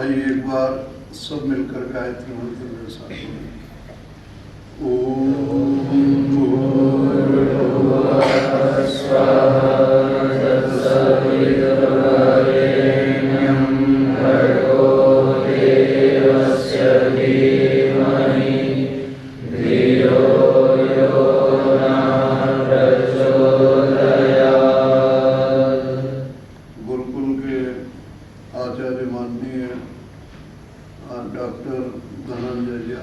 आइए एक बार सब मिलकर गायत्री मंत्र के साथ ओम भूर्भुवः स्वः तत्सवितुर्वरेण्यं भर्गो देवस्य धीमहि धियो यो नः प्रचोदयात्। गुरुकुल के आचार्य माननीय डॉक्टर धनंजय जी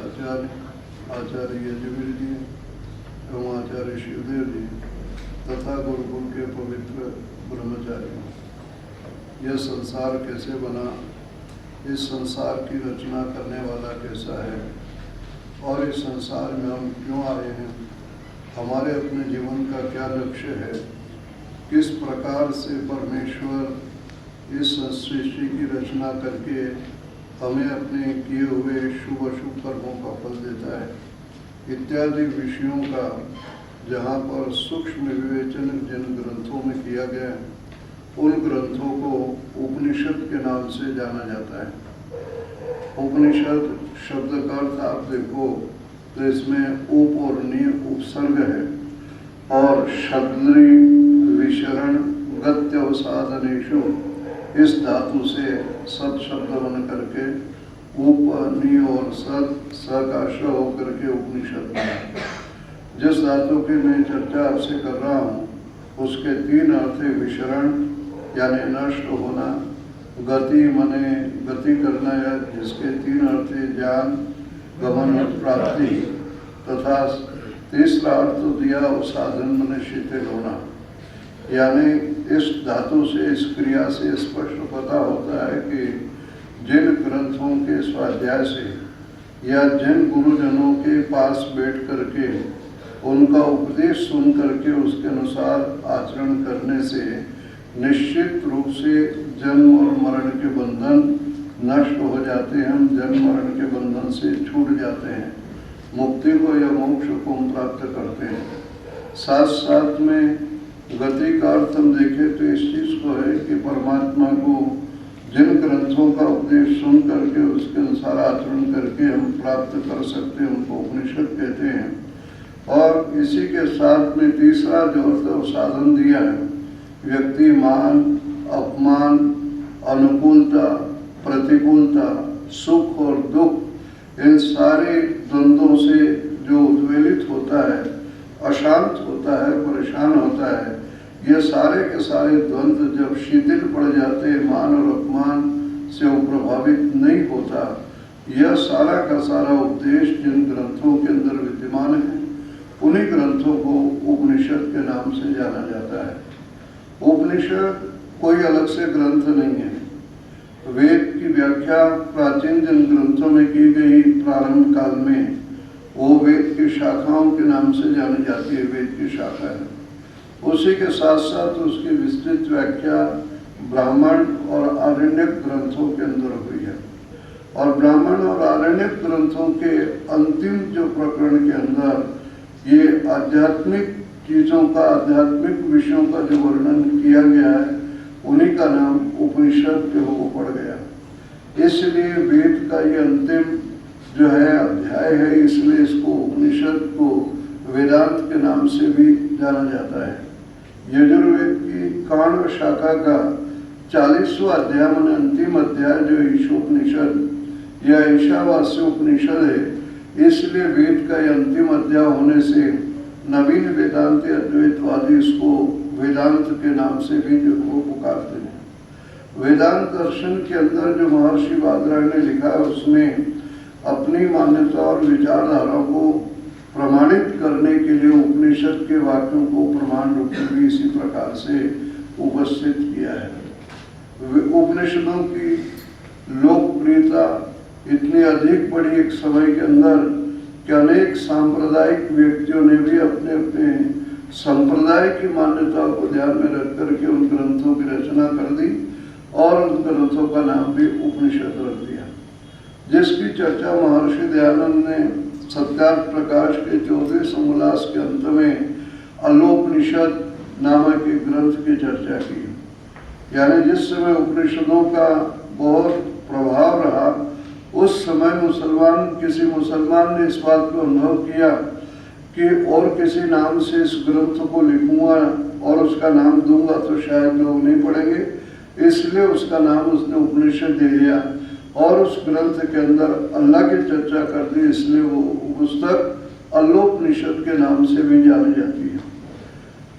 आचार्य यजुवीर जी एवं आचार्य शिवदेव जी तथा गुरुकुल के पवित्र ब्रह्मचारी, यह संसार कैसे बना, इस संसार की रचना करने वाला कैसा है और इस संसार में हम क्यों आए हैं, हमारे अपने जीवन का क्या लक्ष्य है, किस प्रकार से परमेश्वर इस सृष्टि की रचना करके हमें अपने किए हुए शुभ अशुभ कर्मों का फल देता है, इत्यादि विषयों का जहाँ पर सूक्ष्म विवेचन जिन ग्रंथों में किया गया है, उन ग्रंथों को उपनिषद के नाम से जाना जाता है। उपनिषद शब्द का अर्थ आप देखो तो इसमें उप और नि उपसर्ग है और शब्दरी विशरण गत्यवसाधनेषु इस धातु से सत शब्द बन करके उप नि और सत स का श होकर के उपनिषद बना। जिस धातु की मैं चर्चा आपसे कर रहा हूँ उसके तीन अर्थ है, विशरण यानी नष्ट होना, गति मने गति करना या जिसके तीन अर्थ है, ज्ञान गमन और प्राप्ति, तथा तीसरा अर्थ दिया और साधन मने शिथिल होना। यानी इस धातु से इस क्रिया से स्पष्ट पता होता है कि जिन ग्रंथों के स्वाध्याय से या जिन गुरुजनों के पास बैठ करके उनका उपदेश सुन करके उसके अनुसार आचरण करने से निश्चित रूप से जन्म और मरण के बंधन नष्ट हो जाते हैं, हम जन्म मरण के बंधन से छूट जाते हैं, मुक्ति को या मोक्ष को हम प्राप्त करते हैं। साथ साथ में गति का अर्थ हम देखें तो इस चीज को है कि परमात्मा को जिन ग्रंथों का उपदेश सुन करके उसके अनुसार आचरण करके हम प्राप्त कर सकते हैं उनको उपनिषद कहते हैं। और इसी के साथ में तीसरा जो अर्थ साधन दिया है, व्यक्ति मान अपमान अनुकूलता प्रतिकूलता सुख और दुख इन सारे द्वंद्वों से जो उद्वेलित होता है, अशांत होता है, परेशान होता है, ये सारे के सारे द्वंद्व जब शिथिल पड़ जाते हैं, मान और अपमान से वो प्रभावित नहीं होता, यह सारा का सारा उपदेश जिन ग्रंथों के अंदर विद्यमान है उन्हीं ग्रंथों को उपनिषद के नाम से जाना जाता है। उपनिषद कोई अलग से ग्रंथ नहीं है। वेद की व्याख्या प्राचीन जिन ग्रंथों में की गई प्रारंभ काल में वो वेद की शाखाओं के नाम से जानी जाती है, वेद की शाखा है। उसी के साथ साथ उसकी विस्तृत व्याख्या ब्राह्मण और आरण्यक ग्रंथों के अंदर हुई है। और ब्राह्मण और आरण्यक ग्रंथों के अंतिम जो प्रकरण के अंदर ये आध्यात्मिक चीजों का, आध्यात्मिक विषयों का जो वर्णन किया गया है उन्हीं का नाम उपनिषद के हो पड़ गया। इसलिए वेद का ये अंतिम जो है अध्याय है, इसलिए इसको उपनिषद को वेदांत के नाम से भी जाना जाता है। यजुर्वेद की काण्व शाखा का 40वां अध्याय मन अंतिम अध्याय जो ईशोपनिषद या ईशावास्य उपनिषद है, इसलिए वेद का ये अंतिम अध्याय होने से नवीन वेदांत अद्वैतवादी इसको वेदांत के नाम से भी जो वो पुकारते हैं। वेदांत दर्शन के अंदर जो महर्षि बादरायण ने लिखा है उसमें अपनी मान्यता और विचारधारा को प्रमाणित करने के लिए उपनिषद के वाक्यों को प्रमाण रूप में भी इसी प्रकार से उपस्थित किया है। उपनिषदों की लोकप्रियता इतनी अधिक बढ़ी एक समय के अंदर कि अनेक सांप्रदायिक व्यक्तियों ने भी अपने अपने संप्रदाय की मान्यताओं को ध्यान में रख करके उन ग्रंथों की रचना कर दी और उन ग्रंथों का नाम भी उपनिषद रख दिया, जिसकी चर्चा महर्षि दयानंद ने सत्यार्थ प्रकाश के 14वें समोल्लास के अंत में अलोपनिषद नामक एक ग्रंथ की चर्चा की। यानी जिस समय उपनिषदों का बहुत प्रभाव रहा। उस समय किसी मुसलमान ने इस बात को अनुभव किया कि और किसी नाम से इस ग्रंथ को लिखूंगा और उसका नाम दूंगा तो शायद लोग नहीं पढ़ेंगे, इसलिए उसका नाम उसने उपनिषद दे दिया और उस ग्रंथ के अंदर अल्लाह की चर्चा कर दी, इसलिए वो पुस्तक अल्लोपनिषद के नाम से भी जानी जाती है।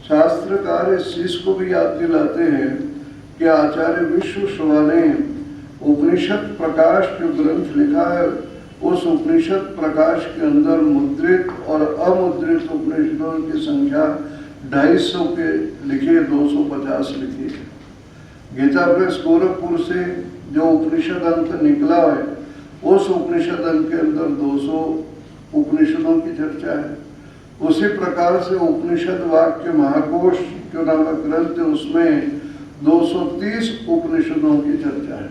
शास्त्रकार इस चीज को भी याद दिलाते हैं कि आचार्य विश्वश्रवा ने उपनिषद प्रकाश जो ग्रंथ लिखा है, उस उपनिषद प्रकाश के अंदर मुद्रित और अमुद्रित उपनिषदों की संख्या 250 के लिखे 250 लिखी है। गीता प्रेस गोरखपुर से जो उपनिषद अंक निकला है, उस उपनिषद अंक के अंदर 200 उपनिषदों की चर्चा है। उसी प्रकार से उपनिषद वाक्य महाकोश जो नामक ग्रंथ है, उसमें 230 उपनिषदों की चर्चा है।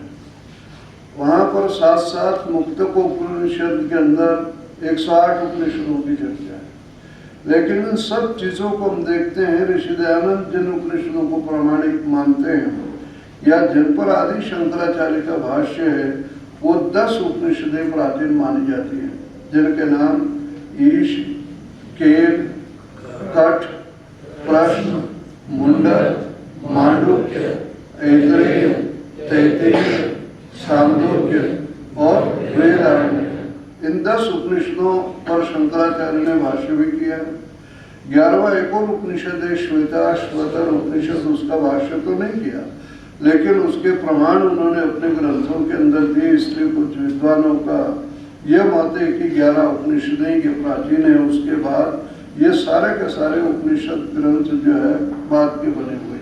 वहां पर साथ साथ मुक्तक उपनिषद के अंदर 108 उपनिषदों की चर्चा है। लेकिन इन सब चीजों को हम देखते हैं, ऋषि दयानंद जिन उपनिषदों को प्रामाणिक मानते हैं या जिन पर आदि शंकराचार्य का भाष्य है, वो 10 उपनिषदें प्राचीन मानी जाती हैं, जिनके नाम ईश, केल, कठ, प्रश्न, मुंडक, मांडुक्य, ऐतरेय, तैत्तिरीय, छांदोग्य और वेदारण्य। इन 10 उपनिषदों पर शंकराचार्य ने भाष्य भी किया। 11वां एक और उपनिषद है श्वेताश्वतर उपनिषद, उसका भाष्य तो नहीं किया, लेकिन उसके प्रमाण उन्होंने अपने ग्रंथों के अंदर दिए। इसलिए कुछ विद्वानों का यह मत है कि 11 उपनिषदें के प्राचीन है, उसके बाद ये सारे के सारे उपनिषद ग्रंथ जो है बाद के बने हुए।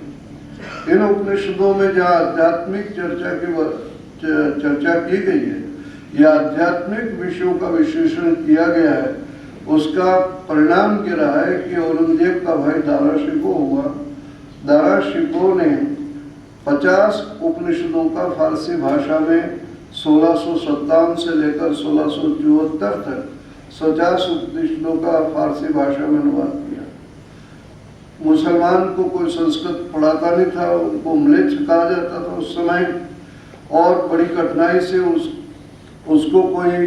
इन उपनिषदों में जहाँ आध्यात्मिक चर्चा की गई है या आध्यात्मिक विषयों का विश्लेषण किया गया है, उसका परिणाम ये रहा है कि औरंगजेब का भाई दारा शिकोह हुआ। दारा शिकोह ने 50 उपनिषदों का फारसी भाषा में 1657 से लेकर 1674 तक 50 उपनिषदों का फारसी भाषा में अनुवाद किया। मुसलमान को कोई संस्कृत पढ़ाता नहीं था, उनको म्लेच्छ कहा जाता था उस समय, और बड़ी कठिनाई से उसको कोई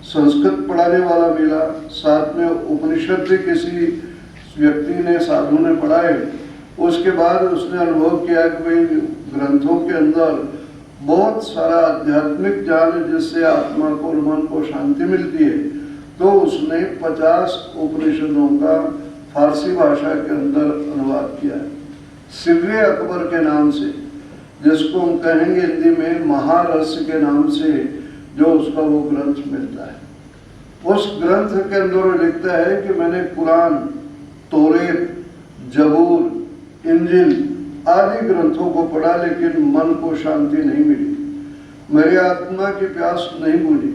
संस्कृत पढ़ाने वाला मिला। साथ में उपनिषद भी किसी व्यक्ति ने, साधु ने पढ़ाए। उसके बाद उसने अनुभव किया कि भाई ग्रंथों के अंदर बहुत सारा आध्यात्मिक ज्ञान है जिससे आत्मा को और मन को शांति मिलती है। तो उसने 50 उपनिषदों का फारसी भाषा के अंदर अनुवाद किया है सिर्रे अकबर के नाम से, जिसको हम कहेंगे हिंदी में महारस के नाम से, जो उसका वो ग्रंथ मिलता है। उस ग्रंथ के अंदर लिखता है कि मैंने कुरान, तौरेत, जबूर, इंजिल आदि ग्रंथों को पढ़ा, लेकिन मन को शांति नहीं मिली, मेरी आत्मा की प्यास नहीं बुझी।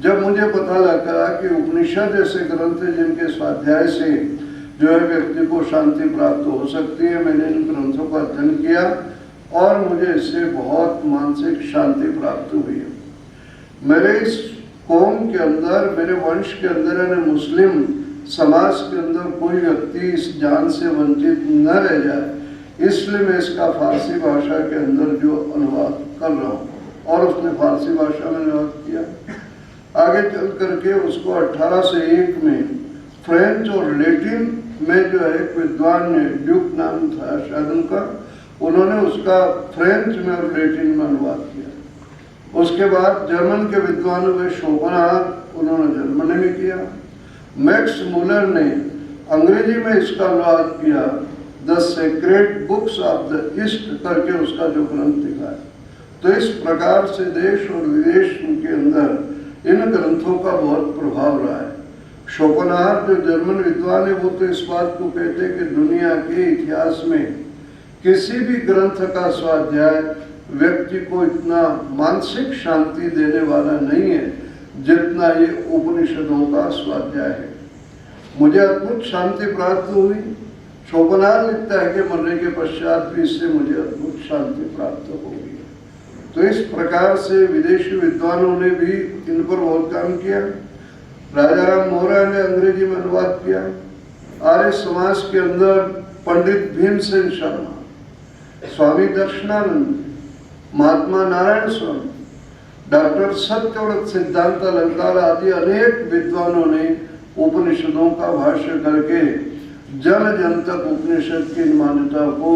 जब मुझे पता लगा कि उपनिषद ऐसे ग्रंथ हैं जिनके स्वाध्याय से जो है व्यक्ति को शांति प्राप्त हो सकती है, मैंने इन ग्रंथों का अध्ययन किया और मुझे इससे बहुत मानसिक शांति प्राप्त हुई है। मेरे इस कौम के अंदर, मेरे वंश के अंदर यानी मुस्लिम समाज के अंदर कोई व्यक्ति इस ज्ञान से वंचित न रह जाए, इसलिए मैं इसका फारसी भाषा के अंदर जो अनुवाद कर रहा हूँ। और उसने फारसी भाषा में अनुवाद किया। आगे चल करके उसको 1801 में फ्रेंच और लैटिन में जो है एक विद्वान ने, ड्यूक नाम था शायद उनका, उन्होंने उसका फ्रेंच में और लैटिन में अनुवाद किया। उसके बाद जर्मन के विद्वानों में शोपनहार, उन्होंने जर्मनी में किया। मैक्स मुलर ने अंग्रेजी में इसका अनुवाद किया, the sacred books of the east करके उसका जो ग्रंथ लिखा है। तो इस प्रकार से देश और विदेश के अंदर इन ग्रंथों का बहुत प्रभाव रहा है। शोपनहार जो जर्मन विद्वान है, वो तो इस बात को कहते हैं कि दुनिया के इतिहास में किसी भी ग्रंथ का स्वाध्याय व्यक्ति को इतना मानसिक शांति देने वाला नहीं है जितना ये उपनिषदों का स्वाध्याय है। मुझे अद्भुत शांति प्राप्त हुई। शोपनहार लिखता है कि मरने के पश्चात भी इससे मुझे अद्भुत शांति प्राप्त हो गई। तो इस प्रकार से विदेशी विद्वानों ने भी इन पर बहुत काम किया। राजा राम मोहरा ने अंग्रेजी में अनुवाद किया। आर्य समाज के अंदर पंडित भीमसेन शर्मा, स्वामी दर्शनानंद, महात्मा नारायण स्वामी डॉक्टर सत्यव्रत सिद्धांत अलंकार आदि अनेक विद्वानों ने उपनिषदों का भाष्य करके जन जन तक उपनिषद की मान्यता को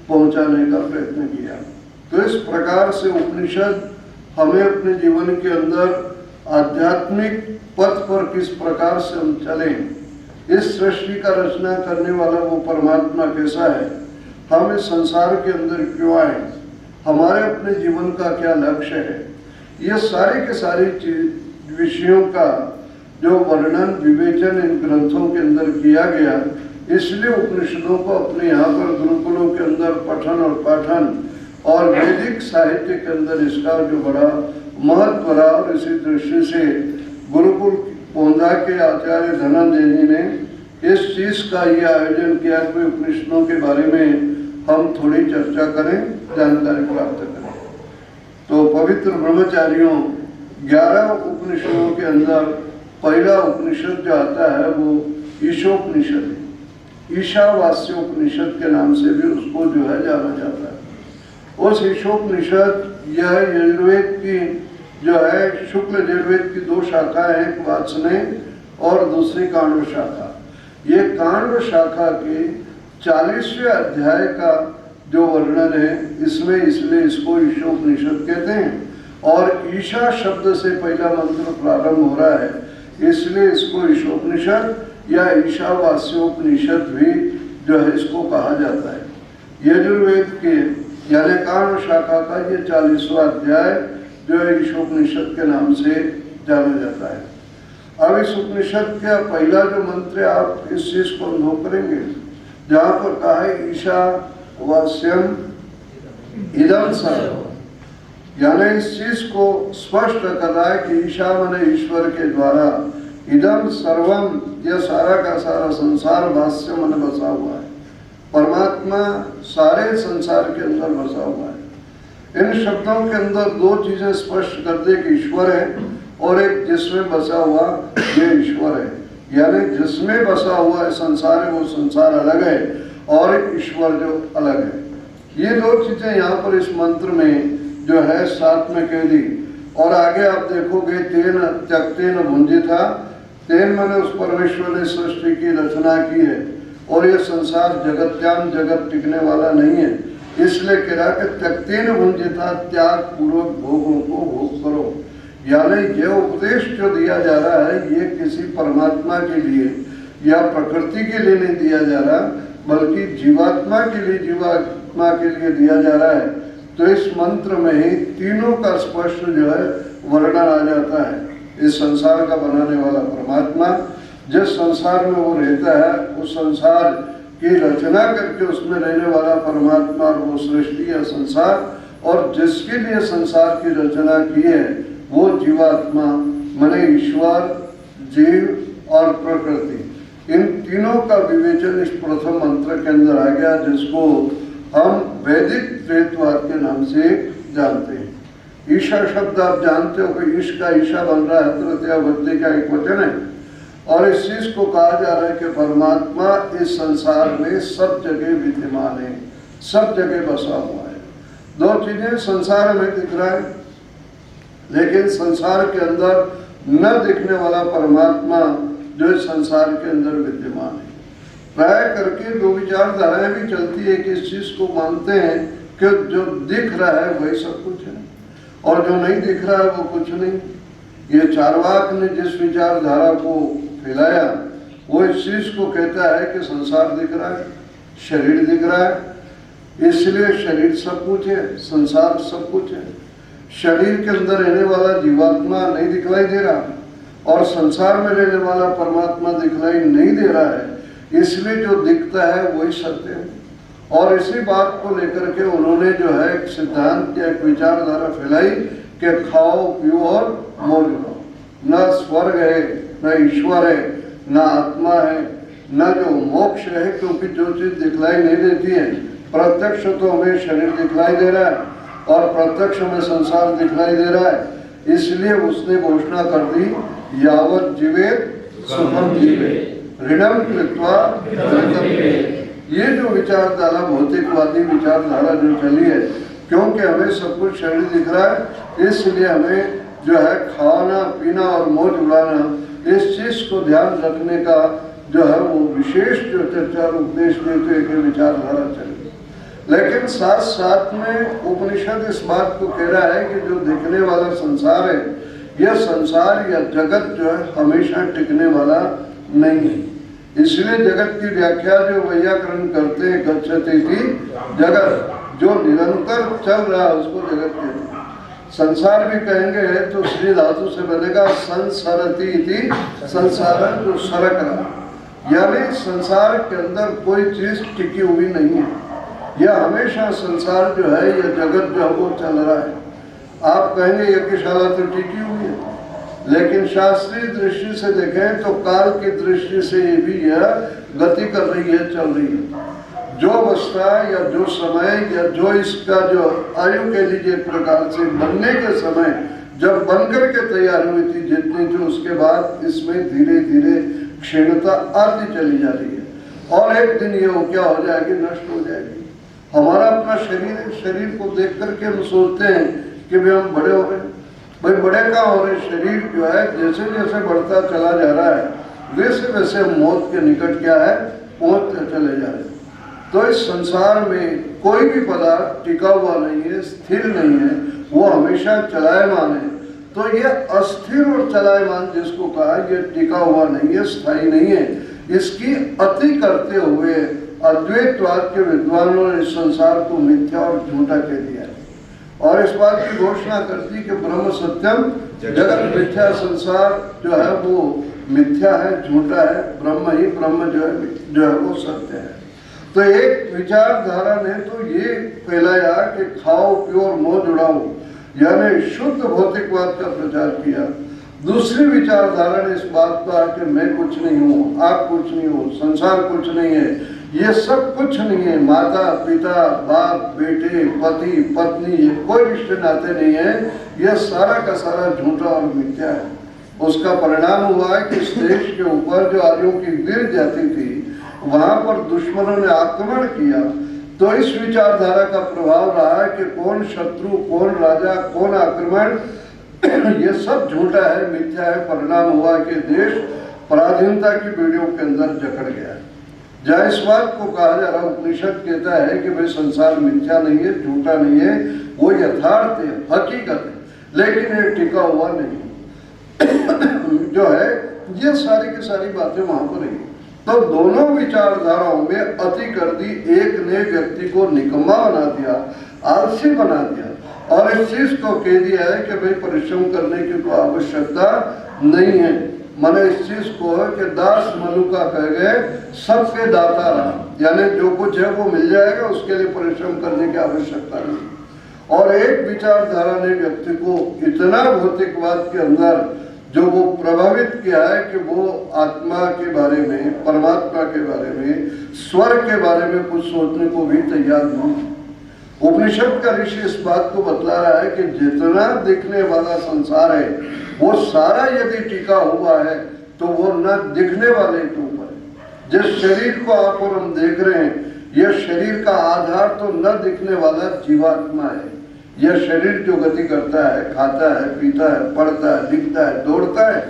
पहुंचाने का प्रयत्न किया। तो इस प्रकार से उपनिषद हमें अपने जीवन के अंदर आध्यात्मिक पथ पर किस प्रकार से हम चलें, इस सृष्टि का रचना करने वाला वो परमात्मा कैसा है, हम इस संसार के अंदर क्यों आए, हमारे अपने जीवन का क्या लक्ष्य है, ये सारे के सारे विषयों का जो वर्णन विवेचन इन ग्रंथों के अंदर किया गया। इसलिए उपनिषदों को अपने यहाँ पर गुरुकुलों के अंदर पठन और पाठन और वैदिक साहित्य के अंदर इसका जो बड़ा महत्व रहा। और इसी दृष्टि से गुरुकुल पोंदा के आचार्य धनंजय जी ने इस चीज का ये आयोजन किया कि उपनिषदों के बारे में हम थोड़ी चर्चा करें, जानकारी प्राप्त करें। तो पवित्र ब्रह्मचारियों 11 उपनिषदों के अंदर पहला उपनिषद जो आता है वो ईशोपनिषद है। ईशावास्य उपनिषद के नाम से भी उसको जो है जाना जाता है। उस ईशोपनिषद यह यजुर्वेद की जो है शुक्ल यजुर्वेद की 2 शाखाएं, एक वात्सने और दूसरी कांड शाखा। ये कांड शाखा के 40वें अध्याय का जो वर्णन है इसमें, इसलिए इसको ईशोपनिषद कहते हैं। और ईशा शब्द से पहला मंत्र प्रारंभ हो रहा है, इसलिए इसको ईशोपनिषद या ईशावास्योपनिषद भी जो है इसको कहा जाता है। यजुर्वेद के यानी कांड शाखा का ये 40वां अध्याय जो है ईशोपनिषद के नाम से जाना जाता है। अब इस उपनिषद का पहला जो मंत्र है, आप इस चीज को अनुभव करेंगे जहाँ पर कहा है ईशावास्यम इदम सर्वम, यानी इस चीज को स्पष्ट कर रहा है कि ईशा माने ईश्वर के द्वारा, इदम सर्वम यह सारा का सारा संसार वास्य मन बसा हुआ है। परमात्मा सारे संसार के अंदर बसा हुआ है। इन शब्दों के अंदर 2 चीजें स्पष्ट कर दे कि ईश्वर है और एक जिसमें बसा हुआ ये ईश्वर है। यानी जिसमें बसा हुआ है संसार है वो संसार अलग है और एक ईश्वर जो अलग है। ये 2 चीजें यहाँ पर इस मंत्र में जो है साथ में कह दी। और आगे आप देखोगे तेन त्यक्तेन भुंजिता, तेन मैंने उस परमेश्वर ने सृष्टि की रचना की है और ये संसार जगत्याम जगत टिकने वाला नहीं है, इसलिए कह रहा कि त्यक्तेन भुंजिता, त्याग पूर्वक भोगों को भोग करो। यानी यह उपदेश जो दिया जा रहा है ये किसी परमात्मा के लिए या प्रकृति के लिए नहीं दिया जा रहा, बल्कि जीवात्मा के लिए, जीवात्मा के लिए दिया जा रहा है। तो इस मंत्र में ही तीनों का स्पष्ट जो है वर्णन आ जाता है। इस संसार का बनाने वाला परमात्मा, जिस संसार में वो रहता है उस संसार की रचना करके उसमें रहने वाला परमात्मा और वो सृष्टि या संसार, और जिसके लिए संसार की रचना की है वो जीवात्मा माने ईश्वर, जीव और प्रकृति। इन तीनों का विवेचन इस प्रथम मंत्र के अंदर आ गया, जिसको हम वैदिक त्रैतवाद के नाम से जानते हैं। ईशा शब्द आप जानते हो कि ईश का ईशा बन रहा है, तृतीया वृद्धि का एक वचन है। और इस चीज को कहा जा रहा है कि परमात्मा इस संसार में सब जगह विद्यमान है, सब जगह बसा हुआ है। 2 चीजें संसार में दिख रहा है, लेकिन संसार के अंदर न दिखने वाला परमात्मा जो इस संसार के अंदर विद्यमान है। प्राय करके 2 विचारधाराएं भी चलती है कि इस चीज को मानते हैं कि जो दिख रहा है वही सब कुछ है और जो नहीं दिख रहा है वो कुछ नहीं। ये चार्वाक ने जिस विचारधारा को फैलाया वो इस चीज को कहता है कि संसार दिख रहा है, शरीर दिख रहा है, इसलिए शरीर सब कुछ है, संसार सब कुछ है। शरीर के अंदर रहने वाला जीवात्मा नहीं दिखलाई दे रहा और संसार में रहने वाला परमात्मा दिखलाई नहीं दे रहा है, इसलिए जो दिखता है वही सत्य है। और इसी बात को लेकर के उन्होंने जो है एक सिद्धांत या एक विचारधारा फैलाई कि खाओ पियो और मौज लो। न स्वर्ग है, न ईश्वर है, न आत्मा है, न जो मोक्ष है, क्योंकि जो चीज दिखलाई नहीं देती है, प्रत्यक्ष तो हमें शरीर दिखलाई दे रहा है और प्रत्यक्ष में संसार दिखलाई दे रहा है। इसलिए उसने घोषणा कर दी यावत जीवेत सुखम जीवेत ऋणम कृत्वा धनम। ये जो विचारधारा भौतिकवादी विचारधारा जो चली है क्योंकि हमें सब कुछ शरीर दिख रहा है, इसलिए हमें जो है खाना पीना और मौज उड़ाना इस चीज को ध्यान रखने का जो है वो विशेष जो चर्चा और उपदेश देते एक विचारधारा चलेगी। लेकिन साथ साथ में उपनिषद इस बात को कह रहा है कि जो दिखने वाला संसार है, यह संसार या जगत जो है हमेशा टिकने वाला नहीं है। इसलिए जगत की व्याख्या जो वैयाकरण करते हैं, गच्छति इति जगत, जो निरंतर चल रहा है उसको जगत कहते हैं। संसार भी कहेंगे तो श्री धातु से बनेगा संसरति इति संसारन, जो सरक रहा, यानी संसार के अंदर कोई चीज टिकी हुई नहीं है। यह हमेशा संसार जो है, यह जगत जो है वो चल रहा है। आप कहेंगे यज्ञशाला तो टिकी हुई है, लेकिन शास्त्रीय दृष्टि से देखें तो काल की दृष्टि से ये भी यह गति कर रही है, चल रही है। जो अवस्था या जो समय या जो इसका जो आयु कह लीजिए एक प्रकार से बनने के समय जब बनकर के तैयार हुई थी जितनी, जो उसके बाद इसमें धीरे धीरे क्षीणता आती चली जा रही है और एक दिन ये क्या हो जाएगी, नष्ट हो जाएगी। हमारा अपना शरीर है, शरीर को देख करके हम सोचते हैं कि भाई हम बड़े हो रहे हैं। भाई बड़े कहाँ हो रहे, शरीर जो है जैसे जैसे बढ़ता चला जा रहा है वैसे वैसे मौत के निकट क्या है, पहुंचते चले जा रहे हैं। तो इस संसार में कोई भी पदार्थ टिका हुआ नहीं है, स्थिर नहीं है, वो हमेशा चलायमान है। तो ये अस्थिर और चलायमान जिसको कहा, ये टिका हुआ नहीं है, स्थायी नहीं है, इसकी अति करते हुए अद्वैतवाद के विद्वानों ने इस संसार को मिथ्या और झूठा कह दिया है और इस बात की घोषणा करती कि ब्रह्म सत्यम जगत मिथ्या, संसार जो है वो मिथ्या है, झूठा है, ब्रह्म ही ब्रह्म जो है वो सत्य है। तो एक विचारधारा ने तो ये फैलाया कि खाओ पियो और मौज उड़ाओ, यानी शुद्ध भौतिकवाद का प्रचार किया। दूसरी विचारधारा ने इस बात का कि मैं कुछ नहीं हूँ, आप कुछ नहीं हो, संसार कुछ नहीं है, ये सब कुछ नहीं है, माता पिता बाप बेटे पति पत्नी ये कोई रिश्ते नाते नहीं है, यह सारा का सारा झूठा और मिथ्या है। उसका परिणाम हुआ है कि इस देश के ऊपर जो आर्यों की वीर जाति थी वहां पर दुश्मनों ने आक्रमण किया। तो इस विचारधारा का प्रभाव रहा है कि कौन शत्रु, कौन राजा, कौन आक्रमण, ये सब झूठा है, मिथ्या है। परिणाम हुआ कि देश पराधीनता की बेड़ियों के अंदर जकड़ गया। जहाँ इस बात को कहा जा रहा, उपनिषद कहता है कि भाई संसार मिथ्या नहीं है, झूठा नहीं है, वो यथार्थ है, हकीकत है, लेकिन ये टिका हुआ नहीं जो है। ये सारी की सारी बातें वहां पर रही। तो दोनों विचारधाराओं में अति कर दी। एक ने व्यक्ति को निकम्मा बना दिया, आलसी बना दिया और इस चीज को कह दिया है कि भाई परिश्रम करने की तो आवश्यकता नहीं है। मैंने इस चीज को कि दास मनु का कह गए सबके दाता रहा, यानी जो कुछ है वो मिल जाएगा, उसके लिए परिश्रम करने की आवश्यकता नहीं। और एक विचारधारा ने व्यक्ति को इतना भौतिकवाद के अंदर जो वो प्रभावित किया है कि वो आत्मा के बारे में, परमात्मा के बारे में, स्वर्ग के बारे में कुछ सोचने को भी तैयार नहीं। उपनिषद का ऋषि इस बात को बतला रहा है कि जितना दिखने वाला संसार है वो सारा यदि टिका हुआ है तो वो न दिखने वाले के ऊपर है। जिस शरीर को आप और हम देख रहे हैं, यह शरीर का आधार तो न दिखने वाला जीवात्मा है। यह शरीर जो गति करता है, खाता है, पीता है, पढ़ता है, लिखता है, दौड़ता है,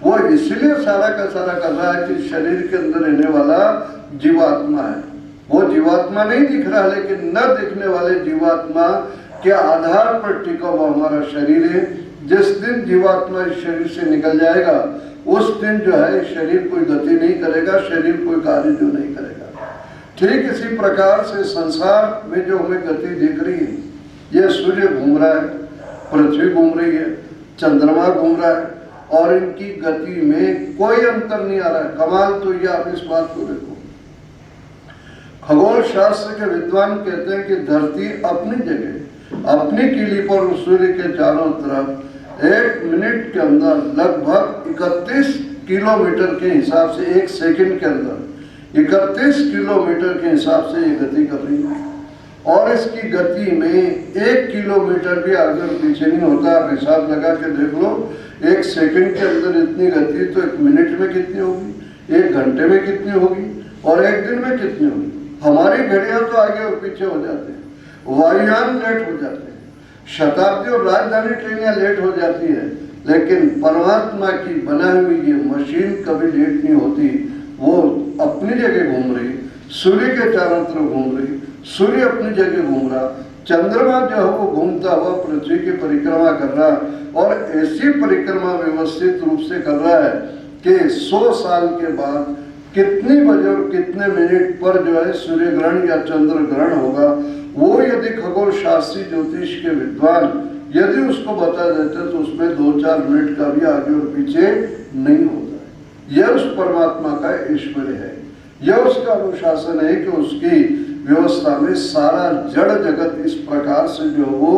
वो इसलिए सारा का सारा कर रहा है कि शरीर के अंदर रहने वाला जीवात्मा है। वो जीवात्मा नहीं दिख रहा, लेकिन न दिखने वाले जीवात्मा के आधार पर टिका हुआ हमारा शरीर है। जिस दिन जीवात्मा इस शरीर से निकल जाएगा उस दिन जो है शरीर कोई गति नहीं करेगा, शरीर कोई कार्य जो नहीं करेगा। ठीक इसी प्रकार से संसार में जो हमें गति दिख रही है, यह सूर्य घूम रहा है, पृथ्वी घूम रही है, चंद्रमा घूम रहा है और इनकी गति में कोई अंतर नहीं आ रहा है। कमाल तो यह, आप इस बात को देखो, खगोल शास्त्र के विद्वान कहते हैं कि धरती अपनी जगह, अपनी कीली पर सूर्य के चारों तरफ 1 मिनट के अंदर लगभग 31 किलोमीटर के हिसाब से, 1 सेकंड के अंदर 31 किलोमीटर के हिसाब से ये गति कर रही है। और इसकी गति में 1 किलोमीटर भी अगर पीछे नहीं होता, आप हिसाब लगा के देख लो, 1 सेकंड के अंदर इतनी गति तो 1 मिनट में कितनी होगी, 1 घंटे में कितनी होगी और 1 दिन में कितनी होगी। हमारी घड़ियां तो आगे और पीछे हो जाते हैं, वायुयान लेट हो जाते हैं, शताब्दी और राजधानी ट्रेनें लेट हो जाती है, लेकिन परमात्मा की बनाई हुई ये मशीन कभी लेट नहीं होती। वो अपनी जगह घूम रही, सूर्य के चारों तरफ घूम रही, सूर्य अपनी जगह घूम रहा, चंद्रमा जो है वो घूमता हुआ पृथ्वी की परिक्रमा कर रहा, और ऐसी परिक्रमा व्यवस्थित रूप से कर रहा है कि 100 साल के बाद कितनी बजे और कितने मिनट पर जो है सूर्य ग्रहण या चंद्र ग्रहण होगा, वो यदि खगोल शास्त्री ज्योतिष के विद्वान यदि उसको बता देते तो उसमें 2-4 मिनट का भी आगे और पीछे नहीं होता है। यह उस परमात्मा का ऐश्वर्य है, यह उसका अनुशासन है कि उसकी व्यवस्था में सारा जड़ जगत इस प्रकार से जो वो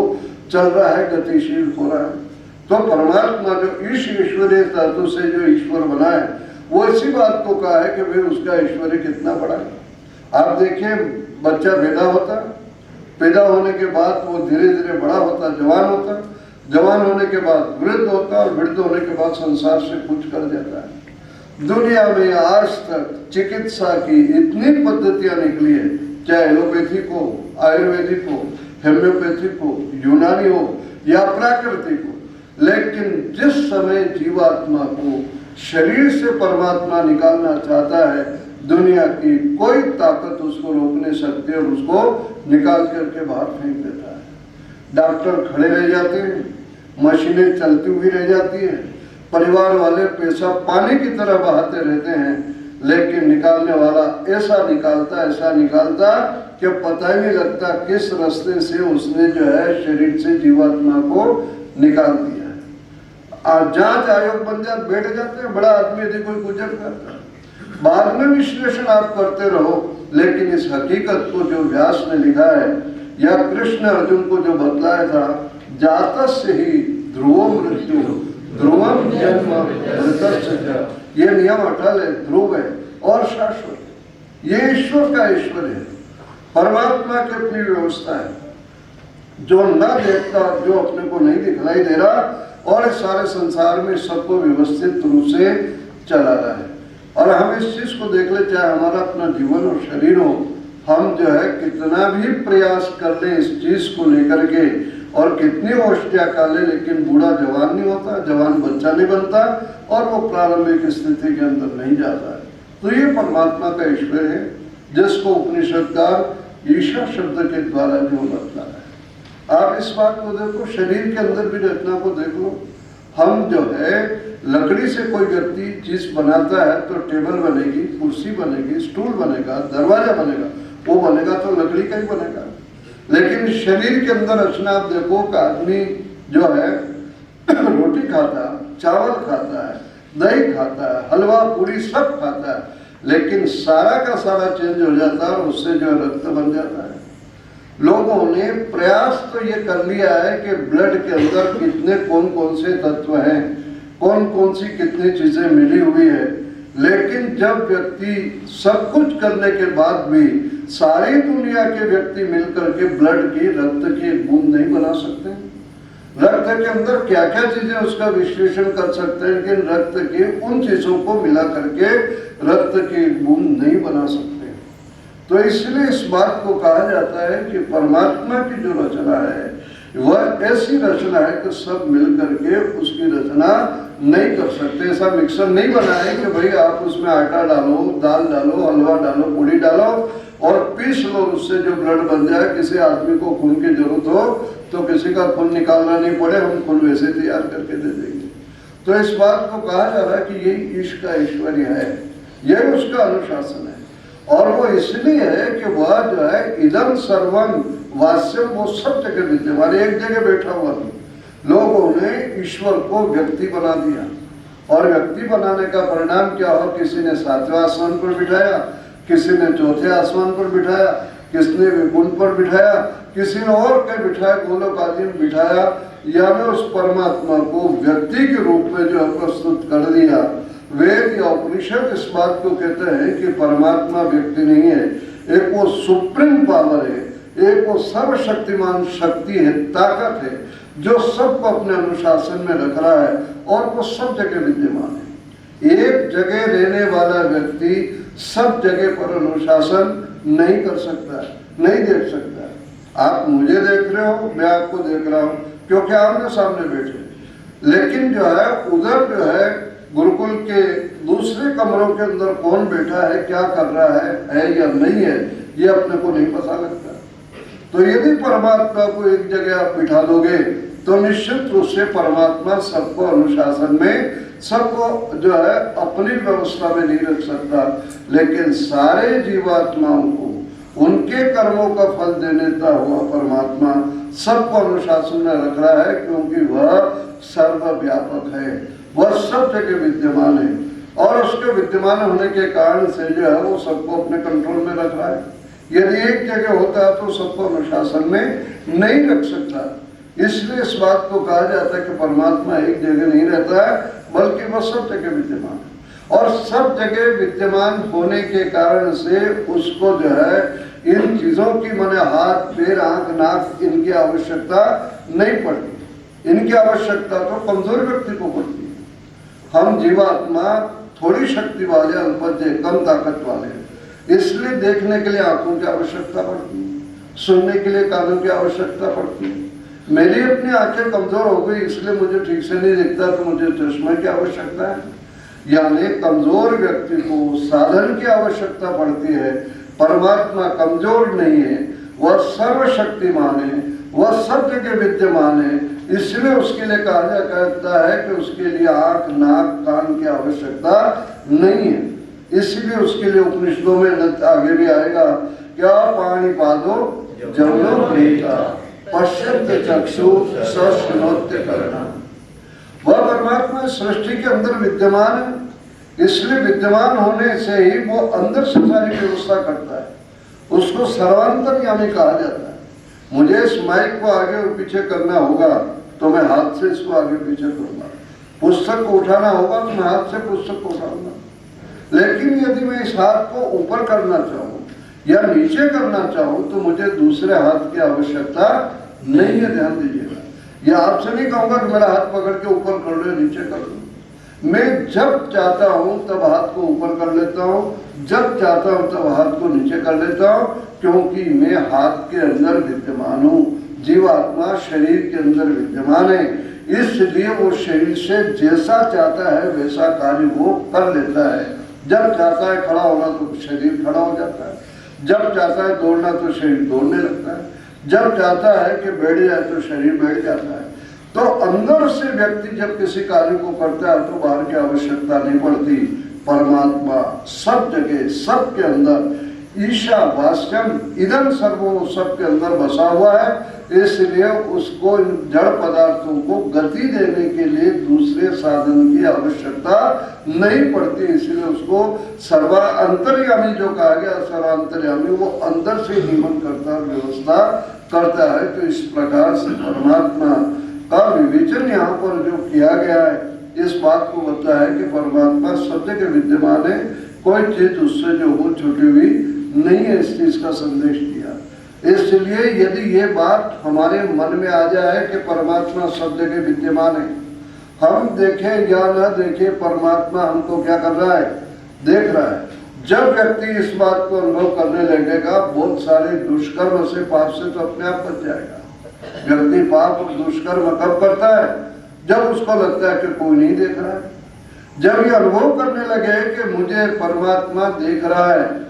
चल रहा है, गतिशील हो रहा है। तो परमात्मा जो इस ईश्वरीय धातु से जो ईश्वर बना है, वो इसी बात को कहा है कि भाई उसका ऐश्वर्य कितना बड़ा है। आप देखिए, बच्चा पैदा होता, पैदा होने के बाद वो धीरे धीरे बड़ा होता, जवान होता, जवान होने के बाद वृद्ध होता, और वृद्ध होने के बाद संसार से कुछ कर जाता है। दुनिया में आज तक चिकित्सा की इतनी पद्धतियां निकली है, चाहे एलोपैथिक हो, आयुर्वेदिक हो, हेम्योपैथिक हो, यूनानी हो या प्राकृतिक हो, लेकिन जिस समय जीवात्मा को शरीर से परमात्मा निकालना चाहता है, दुनिया की कोई ताकत उसको रोक नहीं सकती और उसको निकाल करके बाहर फेंक देता है। डॉक्टर खड़े रह जाते हैं, मशीनें चलती हुई रह जाती हैं, परिवार वाले पैसा पानी की तरह बहाते रहते हैं, लेकिन निकालने वाला ऐसा निकालता कि पता ही नहीं लगता किस रास्ते से उसने जो है शरीर से जीवात्मा को निकाल दिया है। जांच आयोग बन जाते, बैठ जाते हैं, बड़ा आदमी यदि कोई गुजर करता है, बाद में विश्लेषण आप करते रहो, लेकिन इस हकीकत को जो व्यास ने लिखा है या कृष्ण अर्जुन को जो बतलाया था, जातस्य ही ध्रुवो मृत्यु ध्रुवम जन्म मृतस्य च, ये नियम अटल है, ध्रुव है और शाश्वत, ये ईश्वर का ईश्वर है, परमात्मा की अपनी व्यवस्था है, जो न देखता, जो अपने को नहीं दिखलाई दे रहा, और इस सारे संसार में सबको व्यवस्थित रूप से चला रहा है। और हम इस चीज को देख ले, चाहे हमारा अपना जीवन और शरीर हो, हम जो है कितना भी प्रयास कर ले इस चीज को लेकर के, और कितनी औषधियां खा ले, लेकिन बूढ़ा जवान नहीं होता, जवान बच्चा नहीं बनता, और वो प्रारंभिक स्थिति के अंदर नहीं जाता है। तो ये परमात्मा का ईश्वर है, जिसको उपनिषदकार ईशा शब्द के द्वारा जो बतला है। आप इस बात को देखो, शरीर के अंदर भी रचना को देख लो। हम जो है लकड़ी से कोई व्यक्ति चीज बनाता है तो टेबल बनेगी, कुर्सी बनेगी, स्टूल बनेगा, दरवाजा बनेगा, वो बनेगा तो लकड़ी का ही बनेगा। लेकिन शरीर के अंदर रचना आप देखो कि आदमी जो है रोटी खाता है, चावल खाता है, दही खाता है, हलवा पूरी सब खाता है, लेकिन सारा का सारा चेंज हो जाता है और उससे जो रक्त बन जाता है। लोगों ने प्रयास तो ये कर लिया है कि ब्लड के अंदर कितने कौन कौन से तत्व हैं, कौन कौन सी कितनी चीजें मिली हुई है, लेकिन जब व्यक्ति सब कुछ करने के बाद भी सारी दुनिया के व्यक्ति मिलकर के ब्लड की, रक्त की एक बूंद नहीं बना सकते। रक्त के अंदर क्या क्या चीजें उसका विश्लेषण कर सकते हैं, लेकिन रक्त की उन चीजों को मिला करके रक्त की बूंद नहीं बना सकते। तो इसलिए इस बात को कहा जाता है कि परमात्मा की जो रचना है वह ऐसी रचना है कि सब मिल करके उसकी रचना नहीं कर सकते। ऐसा मिक्सर नहीं बना है कि भाई आप उसमें आटा डालो, दाल डालो, हलवा डालो, पूड़ी डालो और पीस लो, उससे जो ब्लड बन जाए। किसी आदमी को खून की जरूरत हो तो किसी का खून निकालना नहीं पड़े, हम खून वैसे तैयार करके दे देंगे। तो इस बात को कहा जा रहा है कि यही ईश का ऐश्वर्य है, यही उसका अनुशासन है। और वो इसलिए है कि वह जो है इदम सर्वम वास्यम, वो सब जगह विद्यमान, एक जगह बैठा हुआ नहीं। लोगों ने ईश्वर को व्यक्ति बना दिया, और व्यक्ति बनाने का परिणाम क्या हो, किसी ने 7वें आसमान पर बिठाया, किसी ने 4थे आसमान पर बिठाया, किसने विकुंठ पर बिठाया, किसी ने और कहीं बिठाया, गोलोक आदि में बिठाया, यानी उस परमात्मा को व्यक्ति के रूप में जो प्रस्तुत कर दिया। वेद या उपनिषद इस बात को कहते हैं कि परमात्मा व्यक्ति नहीं है, एक वो सुप्रीम पावर है, एक वो सर्वशक्तिमान शक्ति है, ताकत है, जो सबको अपने अनुशासन में रख रहा है और वो सब जगह विद्यमान है। एक जगह रहने वाला व्यक्ति सब जगह पर अनुशासन नहीं कर सकता, नहीं देख सकता। आप मुझे देख रहे हो, मैं आपको देख रहा हूँ क्योंकि आमने सामने बैठे। लेकिन जो है उधर जो है गुरुकुल के दूसरे कमरों के अंदर कौन बैठा है, क्या कर रहा है या नहीं है, ये अपने को नहीं पता लगता। तो यदि परमात्मा को एक जगह आप बिठा दोगे तो निश्चित रूप से परमात्मा सबको अनुशासन में, सबको जो है अपनी व्यवस्था में नहीं रख सकता, लेकिन सारे जीवात्माओं को उनके कर्मों का फल देता हुआ परमात्मा सबको अनुशासन में रख रहा है, क्योंकि वह सर्वव्यापक है, वह सब जगह विद्यमान है और उसके विद्यमान होने के कारण से जो है वो सबको अपने कंट्रोल में रख रहा है। यदि एक जगह होता है तो सबको अनुशासन में नहीं रख सकता। इसलिए इस बात को कहा जाता है कि परमात्मा एक जगह नहीं रहता है, बल्कि वह सब जगह विद्यमान है। और सब जगह विद्यमान होने के कारण से उसको जो है इन चीजों की माने हाथ, पैर, आंख, नाक, इनकी आवश्यकता नहीं पड़ती। इनकी आवश्यकता तो कमजोर व्यक्ति को पड़ती है। हम जीवात्मा थोड़ी शक्ति वाले, अल्पज्ञ, कम ताकत वाले, इसलिए देखने के लिए आंखों की आवश्यकता पड़ती है, सुनने के लिए कानों की आवश्यकता पड़ती है। मेरी अपनी आंखें कमजोर हो गई इसलिए मुझे ठीक से नहीं दिखता, तो मुझे चश्मे की आवश्यकता है। यानी कमजोर व्यक्ति को साधन की आवश्यकता पड़ती है। परमात्मा कमजोर नहीं है, वह सर्वशक्तिमान है, वह सब जगह विद्यमान है, इसलिए उसके लिए कहा जाता है कि उसके लिए आंख, नाक, कान की आवश्यकता नहीं है। इसलिए उसके लिए उपनिषदों में आगे भी आएगा, क्या पाणी पादो जमनो प्रीता पश्यन्ते चक्षु सशृणोत्य करना। वह परमात्मा सृष्टि के अंदर विद्यमान है, इसलिए विद्यमान होने से ही वो अंदर से सारी व्यवस्था करता है। उसको सर्वांतर्यामी कहा जाता है। मुझे इस माइक को आगे और पीछे करना होगा तो मैं हाथ से इसको आगे पीछे करूंगा, पुस्तक को उठाना होगा तो मैं हाथ से पुस्तक को उठाऊंगा। लेकिन यदि मैं इस हाथ को ऊपर करना चाहूँ या नीचे करना चाहूँ तो मुझे दूसरे हाथ की आवश्यकता नहीं है। ध्यान दीजिएगा, या आपसे नहीं कहूंगा कि मेरा हाथ पकड़ के ऊपर कर लो, नीचे कर लो। मैं जब चाहता हूं तब हाथ को ऊपर कर लेता हूं, जब चाहता हूं तब हाथ को नीचे कर लेता हूं, क्योंकि मैं हाथ के अंदर विद्यमान हूं। जीवात्मा शरीर के अंदर विद्यमान है, इसलिए वो शरीर से जैसा चाहता है वैसा कार्य वो कर लेता है। जब चाहता है खड़ा होना तो शरीर खड़ा हो जाता है, जब चाहता है दौड़ना तो शरीर दौड़ने लगता है, जब चाहता है कि बैठ जाए तो शरीर बैठ जाता है। तो अंदर से व्यक्ति जब किसी कार्य को करता है तो बाहर की आवश्यकता नहीं पड़ती। परमात्मा सब जगह, सबके अंदर, ईशावास्यम इदं सर्वो, सबके अंदर बसा हुआ है। इसलिए उसको इन जड़ पदार्थों को गति देने के लिए दूसरे साधन की आवश्यकता नहीं पड़ती। इसलिए उसको सर्वांतर्यामी जो कहा गया, सर्वांतर्यामी, वो अंदर से नियमन करता, व्यवस्था करता है। तो इस प्रकार से परमात्मा का विवेचन यहाँ पर जो किया गया है, इस बात को बताया है कि परमात्मा सब जगह विद्यमान है, कोई चीज उससे जो वो छूटी हुई नहीं है। इस चीज का संदेश दिया। इसलिए यदि ये बात हमारे मन में आ जाए कि परमात्मा सब जगह विद्यमान है, हम देखें या न देखें, परमात्मा हमको क्या कर रहा है, देख रहा है। जब व्यक्ति इस बात को अनुभव करने लगेगा, बहुत सारे दुष्कर्म से, पाप से तो अपने आप बच जाएगा। व्यक्ति पाप और दुष्कर्म कब करता है, जब उसको लगता है कि कोई नहीं देख रहा है। जब ये अनुभव करने लगे कि मुझे परमात्मा देख रहा है,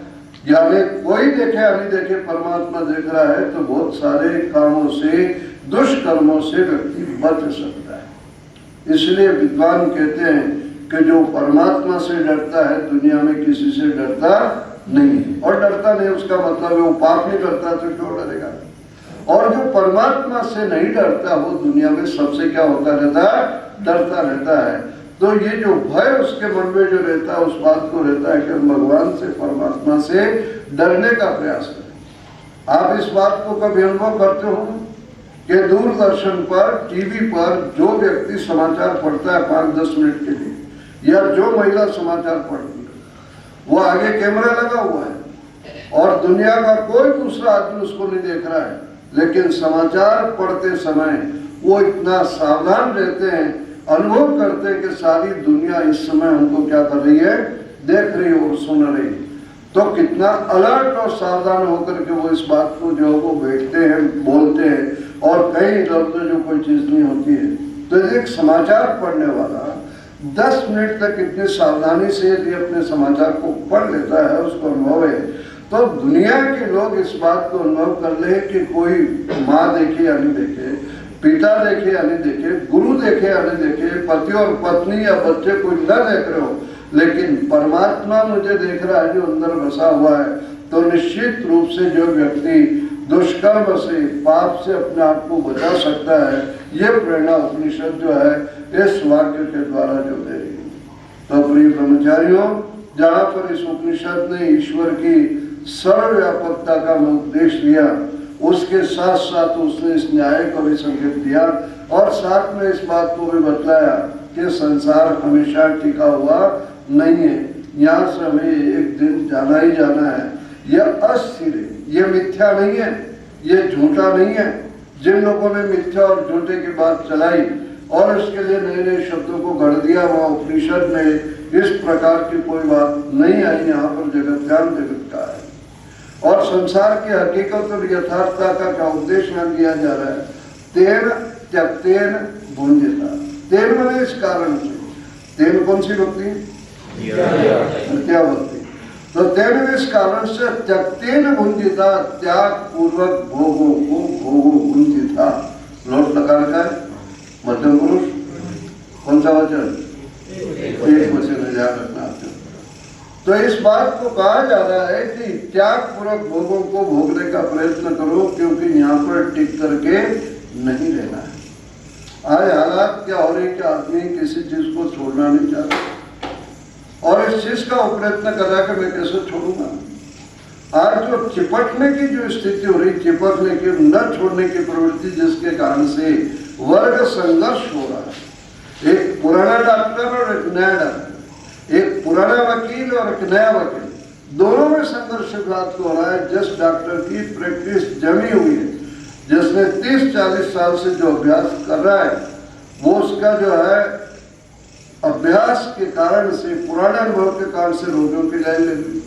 यानी कोई देखे या नहीं देखे परमात्मा देख रहा है, तो बहुत सारे कामों से, दुष्कर्मों से व्यक्ति बच सकता है। इसलिए विद्वान कहते हैं कि जो परमात्मा से डरता है दुनिया में किसी से डरता नहीं। और डरता नहीं उसका मतलब है वो पाप नहीं करता तो क्यों डरेगा। और जो परमात्मा से नहीं डरता वो दुनिया में सबसे क्या होता रहता है, डरता रहता है। तो ये जो भय उसके मन में जो रहता है, उस बात को रहता है कि भगवान से, परमात्मा से डरने का प्रयास करें। आप इस बात को कभी अनुभव करते हो कि दूरदर्शन पर, टीवी पर जो व्यक्ति समाचार पढ़ता है 5-10 मिनट के लिए, या जो महिला समाचार पढ़ती है, वो आगे कैमरा लगा हुआ है और दुनिया का कोई दूसरा आदमी उसको नहीं देख रहा है, लेकिन समाचार पढ़ते समय वो इतना सावधान रहते हैं, अनुभव करते हैं कि सारी दुनिया इस समय हमको क्या कर रही है, देख रही है और सुन रही है। तो कितना अलर्ट और सावधान होकर के वो इस बात को जो वो बैठते हैं, बोलते हैं, और कहीं इधर उधर जो कोई चीज नहीं होती है। तो एक समाचार पढ़ने वाला 10 मिनट तक इतनी सावधानी से यदि अपने समाचार को पढ़ लेता है, उसको अनुभव है, तो दुनिया के लोग इस बात को अनुभव कर ले कि कोई माँ देखे या नहीं देखे, पिता देखे या नहीं देखे, गुरु देखे या नहीं देखे, पति और पत्नी या बच्चे कोई न देख रहे हो, लेकिन परमात्मा मुझे देख रहा है जो अंदर बसा हुआ है, तो निश्चित रूप से जो व्यक्ति दुष्कर्म से, पाप से अपने आप को बचा सकता है, ये प्रेरणा उपनिषद जो है इस वाक्य के द्वारा जो दे रही है। तो प्रिय ब्रह्मचारियों, जहाँ पर इस उपनिषद ने ईश्वर की सर्वव्यापकता का उपदेश दिया, उसके साथ साथ उसने इस न्याय को भी संकेत दिया, और साथ में इस बात को भी बतलाया कि संसार हमेशा टिका हुआ नहीं है, यहाँ से हमें एक दिन जाना ही जाना है। यह अस्थिर है, यह मिथ्या नहीं है, यह झूठा नहीं है। जिन लोगों ने मिथ्या और झूठे की बात चलाई और इसके लिए नए नए शब्दों को गढ़ दिया, वहाँ उपनिषद में इस प्रकार की कोई बात नहीं आई। यहाँ पर जगत ज्ञान जगत का है, और संसार की हकीकत और यथार्थता का क्या उपदेश यहाँ दिया जा रहा है। तेन त्यक्तेन भुंजता, तेन मैंने इस कारण से, तेन कौन सी भक्ति? मिथ्या भक्ति। तो तेन इस कारण से त्यक्तेन भुंजिता, त्याग पूर्वक भोगों को भोगो भुंजिता। लोट लकार का है, मध्यम पुरुष, कौन सा वचन? एक वचन है, याद रखना। तो इस बात को कहा जा रहा है कि त्याग पूर्वक भोगों को भोगने का प्रयत्न करो, क्योंकि यहाँ पर टिक करके नहीं रहना है। आज हालात क्या हो रही कि आदमी किसी चीज को छोड़ना नहीं चाहता, और इस चीज का प्रयत्न कर रहा है कि मैं कैसे छोड़ूंगा। आज जो चिपटने की जो स्थिति हो रही, चिपटने की, न छोड़ने की प्रवृत्ति, जिसके कारण से वर्ग संघर्ष हो रहा है। एक पुराना डॉक्टर और एक नया डॉक्टर, एक पुराना वकील और एक नया वकील, दोनों में संघर्ष प्राप्त हो रहा है। जिस डॉक्टर की प्रैक्टिस जमी हुई है, जिसने 30-40 साल से जो अभ्यास कर रहा है, वो उसका जो है अभ्यास के कारण से, पुराने अनुभव के कारण से रोगियों की लाइन लगी।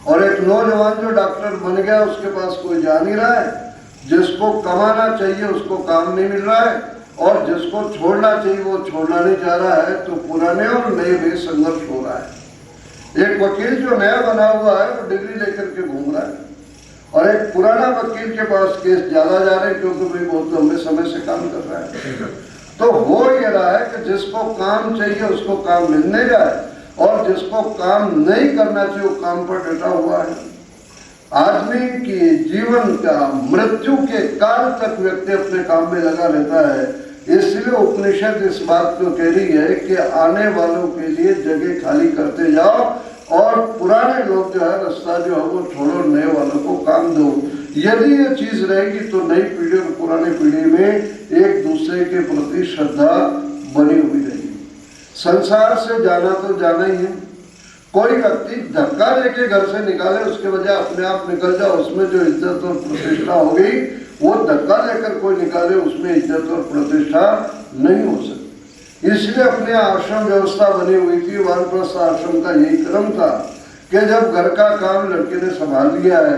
और एक नौजवान जो डॉक्टर बन गया, उसके पास कोई जा नहीं रहा है, जिसको कमाना चाहिए उसको काम नहीं मिल रहा है, और जिसको छोड़ना चाहिए वो छोड़ना नहीं चाह रहा है। तो पुराने और नए में संघर्ष हो रहा है। एक वकील जो नया बना हुआ है वो डिग्री लेकर के घूम रहा है, और एक पुराना वकील के पास केस ज्यादा जा रहे हैं, क्योंकि भाई बहुत लंबे समय से काम कर रहा है। तो हो ये रहा है कि जिसको काम चाहिए उसको काम मिलने जाए, और जिसको काम नहीं करना चाहिए वो काम पर डटा हुआ है। आदमी की जीवन का मृत्यु के काल तक व्यक्ति अपने काम में लगा रहता है। इसलिए उपनिषद इस बात को कह रही है कि आने वालों के लिए जगह खाली करते जाओ, और पुराने लोग जो है रास्ता जो है वो छोड़ो, नए वालों को काम दो। यदि ये चीज रहेगी तो नई पीढ़ी और पुरानी पीढ़ी में एक दूसरे के प्रति श्रद्धा बनी हुई रहेगी। संसार से जाना तो जाना ही है। कोई व्यक्ति धक्का लेके घर से निकाले, उसके बजाय अपने आप निकल जाए, उसमें जो इज्जत और प्रतिष्ठा हो गई, वो धक्का लेकर कोई निकाले, उसमें इज्जत और प्रतिष्ठा नहीं हो सकती। इसलिए अपने आश्रम व्यवस्था बनी हुई थी। वानप्रस्थ आश्रम का यही क्रम था कि जब घर का काम लड़के ने संभाल लिया है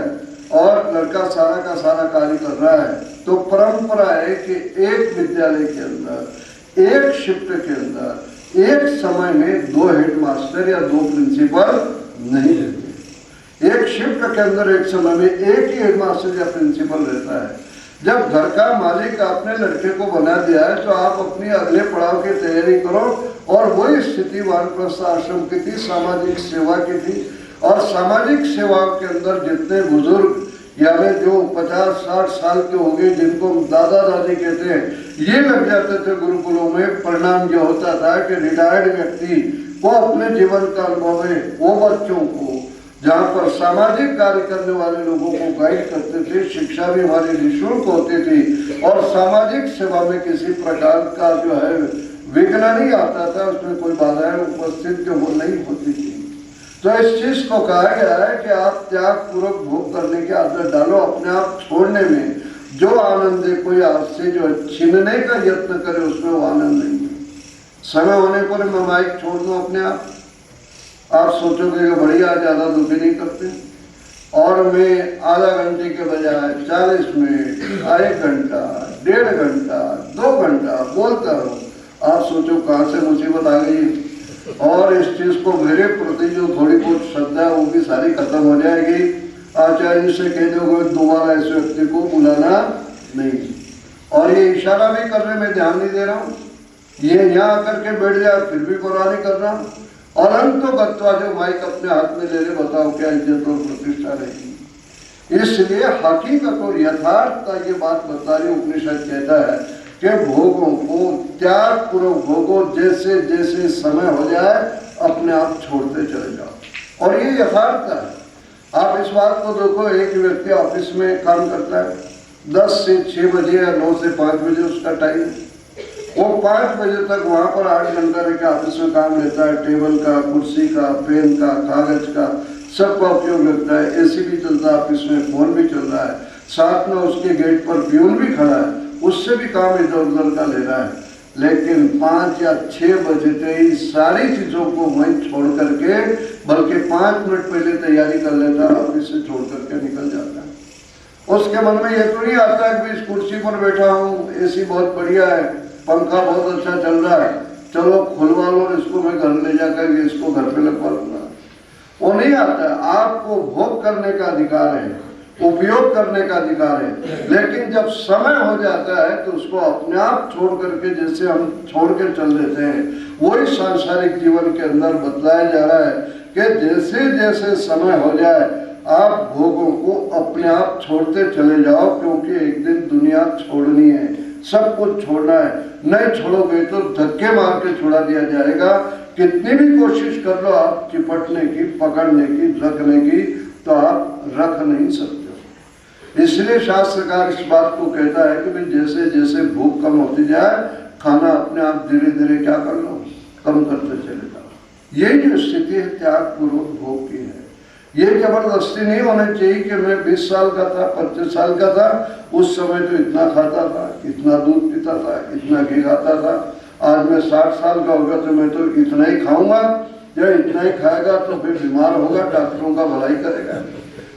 और लड़का सारा का सारा कार्य कर रहा है, तो परंपरा है कि एक विद्यालय के अंदर, एक शिफ्ट के अंदर, एक समय में 2 हेडमास्टर या 2 प्रिंसिपल नहीं रहते। एक शिफ्ट के अंदर एक समय में एक ही हेडमास्टर या प्रिंसिपल रहता है। जब घर का मालिक आपने लड़के को बना दिया है, तो आप अपनी अगले पड़ाव की तैयारी करो। और वही स्थिति वानप्रस्थ आश्रम की थी, सामाजिक सेवा की थी। और सामाजिक सेवाओं के अंदर जितने बुजुर्ग, यानी जो 50-60 साल के हो गए, जिनको दादा दादी कहते हैं, ये लग जाते थे गुरुकुलों में। परिणाम ये होता था कि रिटायर्ड व्यक्ति को अपने जीवन का अनुभव है, वो बच्चों को, जहाँ पर सामाजिक कार्य करने वाले लोगों को गाइड करते थे, शिक्षा भी हमारी निःशुल्क होती थी, और सामाजिक सेवा में किसी प्रकार का जो है विघ्न नहीं आता था, उसमें कोई बाधाएं उपस्थित जो वो नहीं होती थी। तो इस चीज को कहा गया है कि आप त्याग पूर्वक भोग करने की आदत डालो। अपने आप छोड़ने में जो आनंद है, कोई आपसे जो छीनने का यत्न करे उसमें वो आनंद नहीं है। समय होने पर मैं माइक छोड़ दूं अपने आप सोचोगे कि बढ़िया, ज्यादा दुखी नहीं करते। और मैं आधा घंटे के बजाय 40 मिनट, 1 घंटा, 1.5 घंटा, 2 घंटा बोलता हूँ, आप सोचो कहाँ से मुसीबत आ गई। और इस चीज को मेरे प्रति जो थोड़ी बहुत श्रद्धा है वो भी सारी खत्म हो जाएगी। आचार्य जी से कह दोगे दोबारा इस व्यक्ति को बुलाना नहीं। और ये इशारा भी करने में ध्यान नहीं दे रहा हूँ, ये यहाँ आकर के बैठ जाए फिर भी बुरा नहीं कर रहा हूँ। और अंत तो बत्वा जो माइक अपने हाथ में ले ले, बताओ क्या इज्जत और प्रतिष्ठा रहेगी। इसलिए हकीकत और यथार्थता ये बात बता रही उपनिषद कहता है कि भोगों को त्याग पूर्वक भोगो, जैसे जैसे समय हो जाए अपने आप छोड़ते चले जाओ। और ये यथार्थता है। आप इस बात को देखो, एक व्यक्ति ऑफिस में काम करता है, 10 से 6 बजे या 9 से 5 बजे उसका टाइम है। वो 5 बजे तक वहाँ पर 8 घंटा रह के ऑफिस में काम लेता है, टेबल का, कुर्सी का, पेन का, कागज का सबका उपयोग करता है। एसी भी चलता है ऑफिस में, फोन भी चल रहा है, साथ में उसके गेट पर प्यून भी खड़ा है, उससे भी काम इधर उधर का ले रहा है। लेकिन 5 या 6 बजे ही सारी चीजों को वहीं छोड़ करके, बल्कि 5 मिनट पहले तैयारी कर लेता है, ऑफिस से छोड़ करके निकल जाता है। उसके मन में यह तो नहीं आता है कि इस कुर्सी पर बैठा हूँ, एसी बहुत बढ़िया है, पंखा बहुत अच्छा चल रहा है, चलो खुलवा लो और इसको मैं घर ले जाकर इसको घर पे लगवा लूंगा। वो नहीं आता है। आपको भोग करने का अधिकार है, उपयोग करने का अधिकार है, लेकिन जब समय हो जाता है तो उसको अपने आप छोड़ करके, जैसे हम छोड़ के चल देते हैं, वही सांसारिक जीवन के अंदर बतलाया जा रहा है कि जैसे जैसे समय हो जाए आप भोगों को अपने आप छोड़ते चले जाओ, क्योंकि एक दिन दुनिया छोड़नी है, सब कुछ छोड़ना है। नहीं छोड़ोगे तो धक्के मार के छोड़ा दिया जाएगा। कितनी भी कोशिश कर लो आप चिपटने की, पकड़ने की, रखने की, तो आप रख नहीं सकते हो। इसलिए शास्त्रकार इस बात को कहता है कि भाई जैसे जैसे भूख कम होती जाए, खाना अपने आप धीरे धीरे क्या कर लो, कम करते चले जाओ। यही जो स्थिति है त्याग पूर्वक भोग की है। ये जबरदस्ती नहीं होना चाहिए कि मैं 20 साल का था, 25 साल का था, उस समय तो इतना खाता था, इतना दूध पीता था, इतना घी खाता था, आज मैं 60 साल का होगा तो मैं तो इतना ही खाऊंगा, या इतना ही खाएगा तो फिर बीमार होगा, डॉक्टरों का भलाई करेगा।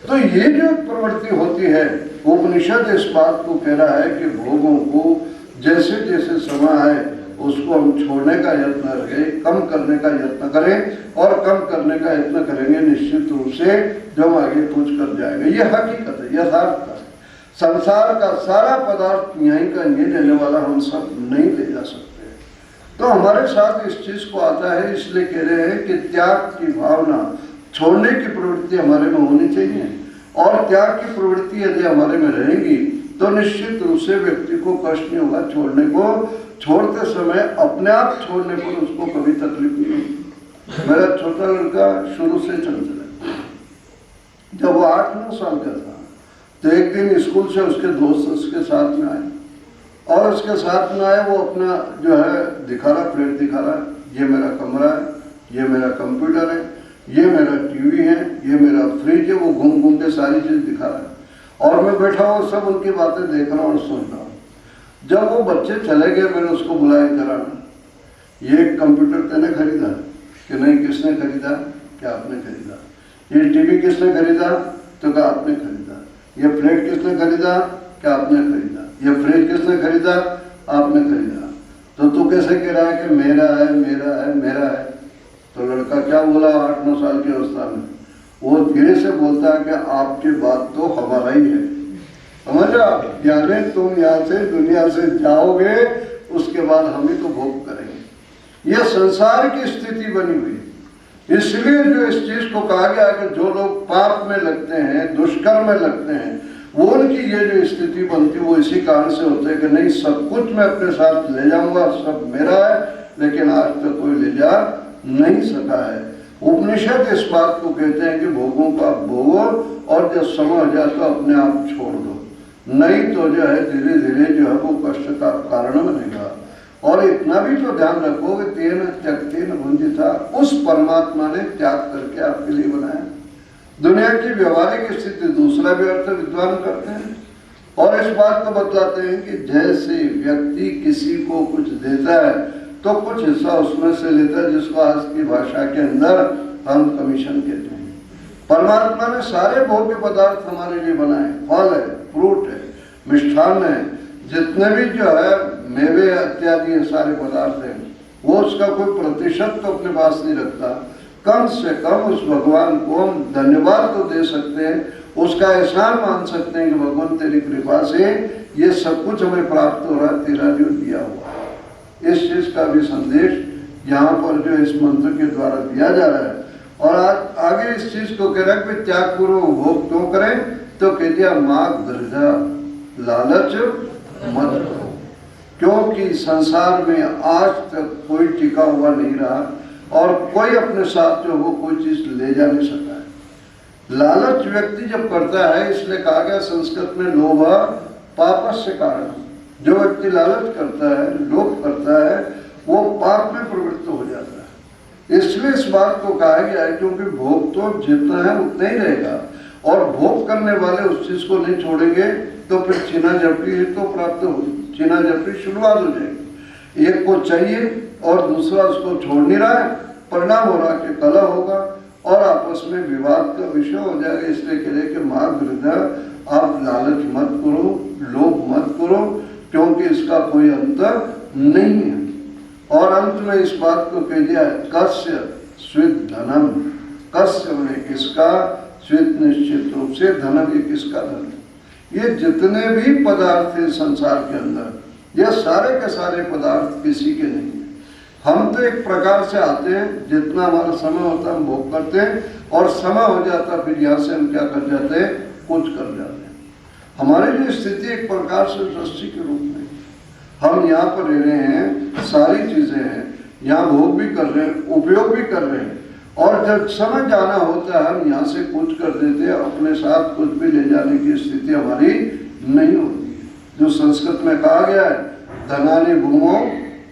तो ये जो प्रवृत्ति होती है, उपनिषद इस बात को कह रहा है कि भोगों को जैसे जैसे समय आए उसको हम छोड़ने का यत्न करें, कम करने का यत्न करें, और कम करने का यत्न करेंगे निश्चित रूप से जो हम आगे कुछ कर जाएंगे। ये हकीकत है, यथार्थ है। संसार का सारा पदार्थ यहीं का ये लेने वाला हम सब नहीं ले जा सकते। तो हमारे साथ इस चीज को आता है, इसलिए कह रहे हैं कि त्याग की भावना, छोड़ने की प्रवृत्ति हमारे में होनी चाहिए। और त्याग की प्रवृत्ति यदि हमारे में रहेगी तो निश्चित रूप से व्यक्ति को कष्ट नहीं होगा छोड़ने को। छोड़ते समय अपने आप छोड़ने पर उसको कभी तकलीफ नहीं होगी। मेरा छोटा लड़का शुरू से चंचल है। जब वो 8-9 साल का था तो एक दिन स्कूल से उसके दोस्त उसके साथ में आए, और उसके साथ में आए वो अपना जो है दिखा रहा, फ्लैट दिखा रहा, ये मेरा कमरा है, ये मेरा कंप्यूटर है, ये मेरा टीवी है, ये मेरा फ्रिज है। वो घूम घूम के सारी चीज दिखा रहा है, और मैं बैठा हूँ सब उनकी बातें देख रहा हूँ और सुन रहा हूँ। जब वो बच्चे चले गए मैंने उसको बुलाया, करा ये कंप्यूटर तेने खरीदा कि नहीं, किसने खरीदा, क्या आपने खरीदा। ये टीवी किसने खरीदा, तो क्या आपने खरीदा। ये फ्लैट किसने खरीदा, क्या आपने खरीदा। ये फ्रिज किसने खरीदा, आपने खरीदा। तो तू कैसे कह रहा है कि मेरा है, मेरा है, मेरा है। तो लड़का क्या बोला 8-9 साल की अवस्था में, वो धीरे से बोलता है कि आपकी बात तो हमारा ही है, समझा। यानी तुम यहाँ से दुनिया से जाओगे, उसके बाद हम ही तो भोग करेंगे। यह संसार की स्थिति बनी हुई है। इसलिए जो इस चीज को कहा गया कि जो लोग पाप में लगते हैं, दुष्कर्म में लगते हैं, वो उनकी ये जो स्थिति बनती है वो इसी कारण से होते हैं कि नहीं सब कुछ मैं अपने साथ ले जाऊंगा, सब मेरा है, लेकिन आज तक कोई ले जा नहीं सका है। उपनिषद इस बात को कहते हैं कि भोगों का भोगो, और जब समय हो जाए तो अपने आप छोड़ दो, नहीं तो जो है धीरे धीरे जो है वो कष्ट का कारण बनेगा। और इतना भी तो ध्यान रखो कि तेन त्यक्तेन भुंजिता, उस परमात्मा ने त्याग करके आपके लिए बनाया। दुनिया की व्यवहारिक स्थिति दूसरा भी अर्थ विद्वान करते हैं, और इस बात को बतलाते हैं कि जैसे व्यक्ति किसी को कुछ देता है तो कुछ हिस्सा उसमें से लेता है, जिसको आज की भाषा के अंदर हम कमीशन कहते हैं। परमात्मा ने सारे भोग्य पदार्थ हमारे लिए बनाए, फल है, फ्रूट है, मिष्ठान है, जितने भी जो है मेवे इत्यादि है सारे पदार्थ हैं, वो उसका कोई प्रतिशत तो अपने पास नहीं रखता। कम से कम उस भगवान को हम धन्यवाद तो दे सकते हैं, उसका एहसान मान सकते हैं कि भगवान तेरी कृपा से ये सब कुछ हमें प्राप्त हो रहा है, तेरा जो दिया हुआ है। इस चीज का भी संदेश यहाँ पर जो इस मंत्र के द्वारा दिया जा रहा है। और आज आगे इस चीज को कह रहा है कि त्याग पूर्वक भोग क्यों करें, तो कह दिया माग दृढ़ लालच मत करो, क्योंकि संसार में आज तक कोई टिका हुआ नहीं रहा और कोई अपने साथ जो वो कोई चीज ले जा नहीं सकता है। लालच व्यक्ति जब करता है, इसलिए कहा गया संस्कृत में लोभ पापस्य कारण, जो व्यक्ति लालच करता है, लोभ करता है, वो पाप में प्रवृत्त हो जाता है। इसलिए इस बात को कहा गया है क्योंकि भोग तो जितना है उतना ही रहेगा और भोग करने वाले उस चीज को नहीं छोड़ेंगे तो फिर चीना झपटी तो प्राप्त हो, चीना झपटी शुरुआत हो जाएगी। एक को चाहिए और दूसरा उसको छोड़ नहीं रहा है, परिणाम हो रहा कि कलह होगा और आपस में विवाद का विषय हो जाएगा। इसलिए कह रहे कि माँ हृदय आप लालच मत करो, लोभ मत करो, क्योंकि इसका कोई अंत नहीं है। और अंत में इस बात को कह दिया कस्य स्वित धनम, कस्य में किसका, स्वित निश्चित रूप से, धनम ये किसका धन है। ये जितने भी पदार्थ हैं संसार के अंदर, ये सारे के सारे पदार्थ किसी के नहीं है। हम तो एक प्रकार से आते हैं, जितना हमारा समय होता है हम भोग करते हैं और समय हो जाता फिर यहाँ से हम क्या कर जाते हैं, कुछ कर जाते हैं। हमारी जो स्थिति एक प्रकार से सृष्टि के रूप में, हम यहाँ पर रह रहे हैं, सारी चीजें हैं, यहाँ भोग भी कर रहे हैं, उपयोग भी कर रहे हैं, और जब समय जाना होता है हम यहाँ से कुछ कर देते हैं, अपने साथ कुछ भी ले जाने की स्थिति हमारी नहीं होती है। जो संस्कृत में कहा गया है, धनानि भूमो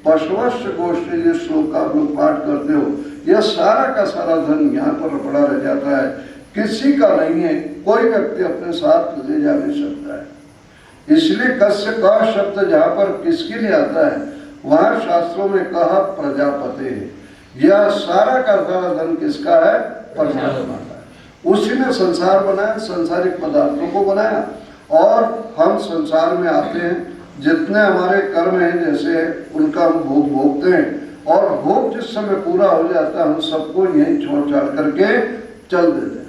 पशुवश्च गोष्ठी, जिस श्लोक का आप लोग पाठ करते हो, यह सारा का सारा धन यहाँ पर पड़ा रह जाता है, किसी का नहीं है, कोई व्यक्ति अपने साथ ले जा नहीं सकता है। इसलिए कस्य का शब्द जहाँ पर किसके लिए आता है, वहाँ शास्त्रों में कहा प्रजापति है। यह सारा का सारा धन किसका है, परमात्मा का है। उसी ने संसार बनाया, संसारिक पदार्थों को बनाया, और हम संसार में आते हैं, जितने हमारे कर्म हैं जैसे उनका हम भोग भोगते हैं, और भोग जिस समय पूरा हो जाता है हम सबको यहीं छोड़ छाड़ करके चल देते हैं।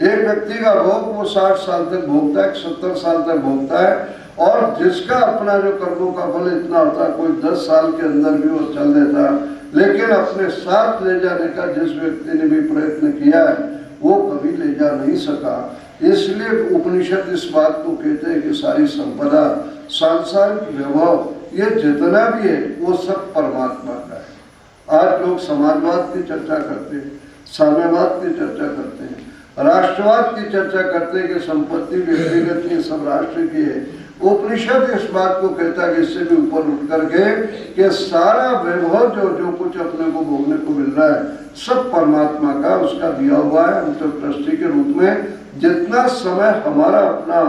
एक व्यक्ति का भोग वो 60 साल तक भोगता है, 70 साल तक भोगता है, और जिसका अपना जो कर्मों का फल इतना होता है, कोई 10 साल के अंदर भी वो चल देता है, लेकिन अपने साथ ले जाने का जिस व्यक्ति ने भी प्रयत्न किया है वो कभी ले जा नहीं सका। इसलिए उपनिषद इस बात को कहते हैं कि सारी संपदा, सांसारिक वैभव, ये जितना भी है वो सब परमात्मा का है। आज लोग समाजवाद की चर्चा करते हैं, साम्यवाद की चर्चा करते हैं, राष्ट्रवाद की चर्चा करते हैं कि संपत्ति व्यक्तिगत की, सब राष्ट्र की है। उपनिषद इस बात को कहता है कि इससे भी ऊपर उठ करके कि सारा वैभव जो कुछ अपने को भोगने को मिल रहा है सब परमात्मा का, उसका दिया हुआ है। हम तो ट्रस्टी के रूप में जितना समय हमारा अपना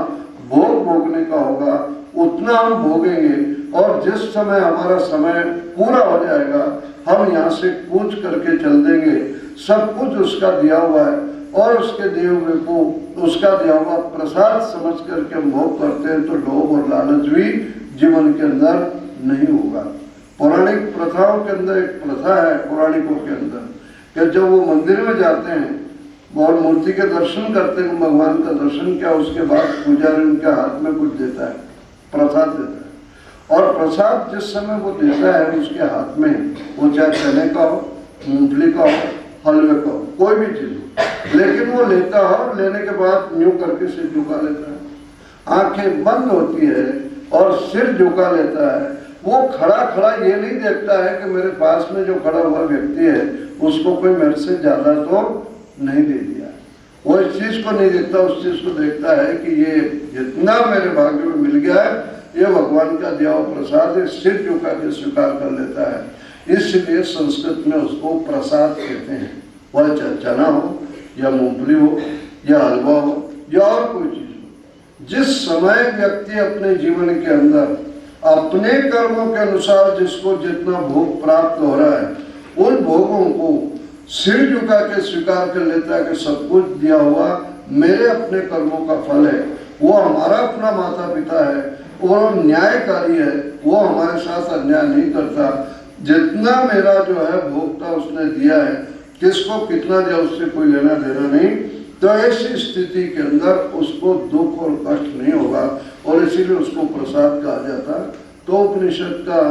भोग भोगने का होगा उतना हम भोगेंगे, और जिस समय हमारा समय पूरा हो जाएगा हम यहाँ से कूच करके चल देंगे। सब कुछ उसका दिया हुआ है, और उसके दिए हुए को उसका दिया हुआ प्रसाद समझ करके हम भोग करते हैं, तो लोभ और लालच भी जीवन के अंदर नहीं होगा। पौराणिक प्रथाओं के अंदर एक प्रथा है पौराणिकों के अंदर कि जब वो मंदिर में जाते हैं और मूर्ति के दर्शन करते हैं, भगवान का दर्शन किया, उसके बाद पुजारी उनके हाथ में कुछ देता है, प्रसाद देता है, और प्रसाद जिस समय वो देता है उसके हाथ में, वो चाहे चने का हो, मूंगफली का हो, हलवे का हो, कोई भी चीज हो, लेकिन वो लेता हो, लेने के बाद यूं करके सिर झुका लेता है, आंखें बंद होती है और सिर झुका लेता है। वो खड़ा खड़ा ये नहीं देखता है कि मेरे पास में जो खड़ा हुआ व्यक्ति है उसको कोई मेरे से ज्यादा तो नहीं दे दिया, वो इस चीज को नहीं देखता, उस चीज को देखता है कि ये जितना मेरे भाग्य में मिल गया है ये भगवान का दिया हुआ प्रसाद है, सिर झुका के स्वीकार कर लेता है। इसलिए संस्कृत में उसको प्रसाद कहते हैं। वह चना हो या मूंगफली हो या हलवा हो या और कोई चीज हो, जिस समय व्यक्ति अपने जीवन के अंदर अपने कर्मों के अनुसार जिसको जितना भोग प्राप्त हो रहा है, उन भोगों को सिर झुका के स्वीकार कर लेता है कि सब कुछ दिया हुआ मेरे अपने कर्मों का फल है, वो हमारा अपना माता पिता है और न्यायकारी है, वो हमारे साथ अन्याय नहीं करता। जितना मेरा जो है भोक्ता उसने दिया है, किसको कितना दिया उससे कोई लेना देना नहीं। तो ऐसी स्थिति के अंदर उसको दुख और कष्ट नहीं होगा और इसीलिए उसको प्रसाद कहा जाता। तो उपनिषद का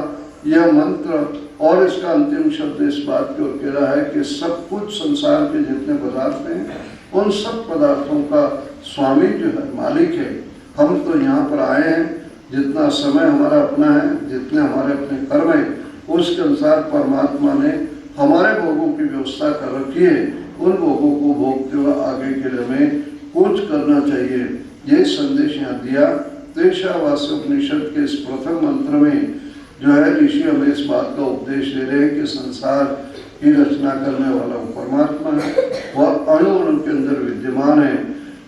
यह मंत्र और इसका अंतिम शब्द इस बात की ओर कह रहा है कि सब कुछ संसार के जितने पदार्थ हैं उन सब पदार्थों का स्वामी जो है, मालिक है। हम तो यहाँ पर आए हैं, जितना समय हमारा अपना है, जितने हमारे अपने कर्म हैं, उसके अनुसार परमात्मा ने हमारे भोगों की व्यवस्था कर रखी है। उन भोगों को भोगते हुए आगे के लिए हमें कुछ करना चाहिए, ये संदेश यहाँ दिया। तो ईशावास्य उपनिषद के इस प्रथम मंत्र में जो है ऋषि हमें इस बात का उपदेश दे रहे हैं कि संसार की रचना करने वाला वो परमात्मा है, वह अणु अणु के अंदर विद्यमान है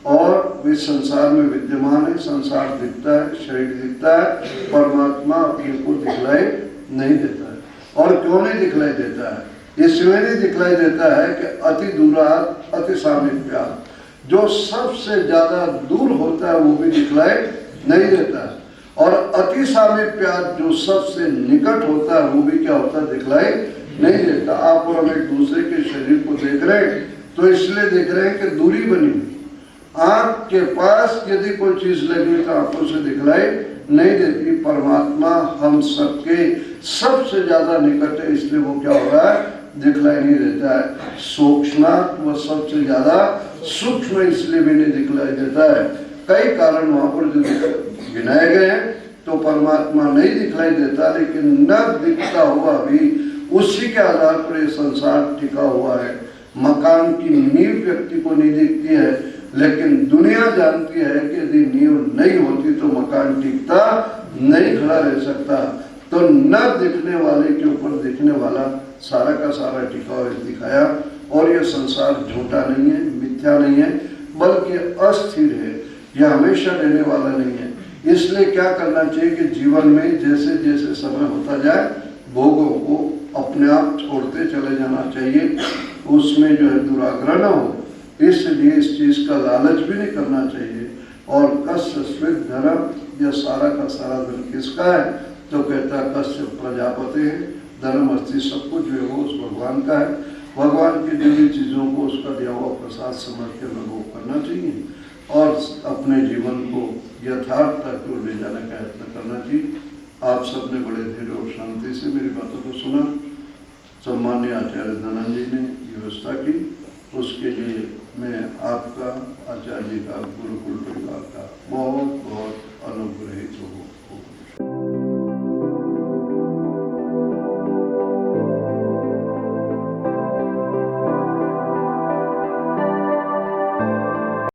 और इस संसार में विद्यमान है। संसार दिखता है, शरीर दिखता है, परमात्मा अपने को दिखलाई नहीं देता है। और क्यों नहीं दिखलाई देता है? इसलिए नहीं दिखलाई देता है कि अति दूरात अति सामीप्यात्, जो सबसे ज्यादा दूर होता है वो भी दिखलाई नहीं देता है, और अति सामीप्यात् जो सबसे निकट होता है वो भी क्या होता है? दिखलाई नहीं देता। आप और हम एक दूसरे के शरीर को देख रहे हैं तो इसलिए देख रहे हैं कि दूरी बनी हुई। आंख के पास यदि कोई चीज लगी तो आंखों से दिखलाई नहीं देती। परमात्मा हम सबके सबसे ज्यादा निकट है, इसलिए वो क्या हो रहा है? दिखलाई नहीं देता है। सूक्ष्म वो सबसे ज्यादा सूक्ष्म इसलिए भी नहीं दिखलाई देता है। कई कारण वहां पर जो गिनाए गए हैं, तो परमात्मा नहीं दिखलाई देता, लेकिन न दिखता हुआ भी उसी के आधार पर ये संसार टिका हुआ है। मकान की नींव व्यक्ति को नहीं दिखती है, लेकिन दुनिया जानती है कि यदि नींव नहीं होती तो मकान टिकता नहीं, खड़ा रह सकता। तो न दिखने वाले के ऊपर दिखने वाला सारा का सारा टिका हुआ दिखाया। और यह संसार झूठा नहीं है, मिथ्या नहीं है, बल्कि अस्थिर है, यह हमेशा रहने वाला नहीं है। इसलिए क्या करना चाहिए कि जीवन में जैसे जैसे समय होता जाए भोगों को अपने आप छोड़ते चले जाना चाहिए, उसमें जो है दुराग्रह न हो, इसलिए इस चीज का लालच भी नहीं करना चाहिए। और कस्य स्वित धर्म, यह सारा का सारा धर्म किसका है? तो कहता है कस्य प्रजापति है, धर्म अस्थि सब कुछ जो है वो उस भगवान का है। भगवान की दी हुई चीजों को उसका दिया हुआ प्रसाद समझ के अनुभव करना चाहिए और अपने जीवन को यथार्थता की ओर ले जाने का यत्न करना चाहिए। आप सबने बड़े धैर्य और शांति से मेरी बातों को सुना। सम्मान्य आचार्य धनंजय ने व्यवस्था की, उसके लिए मैं आपका, आचार्य जी का, गुरुकुल परिवार का बहुत बहुत अनुग्रहित हूँ।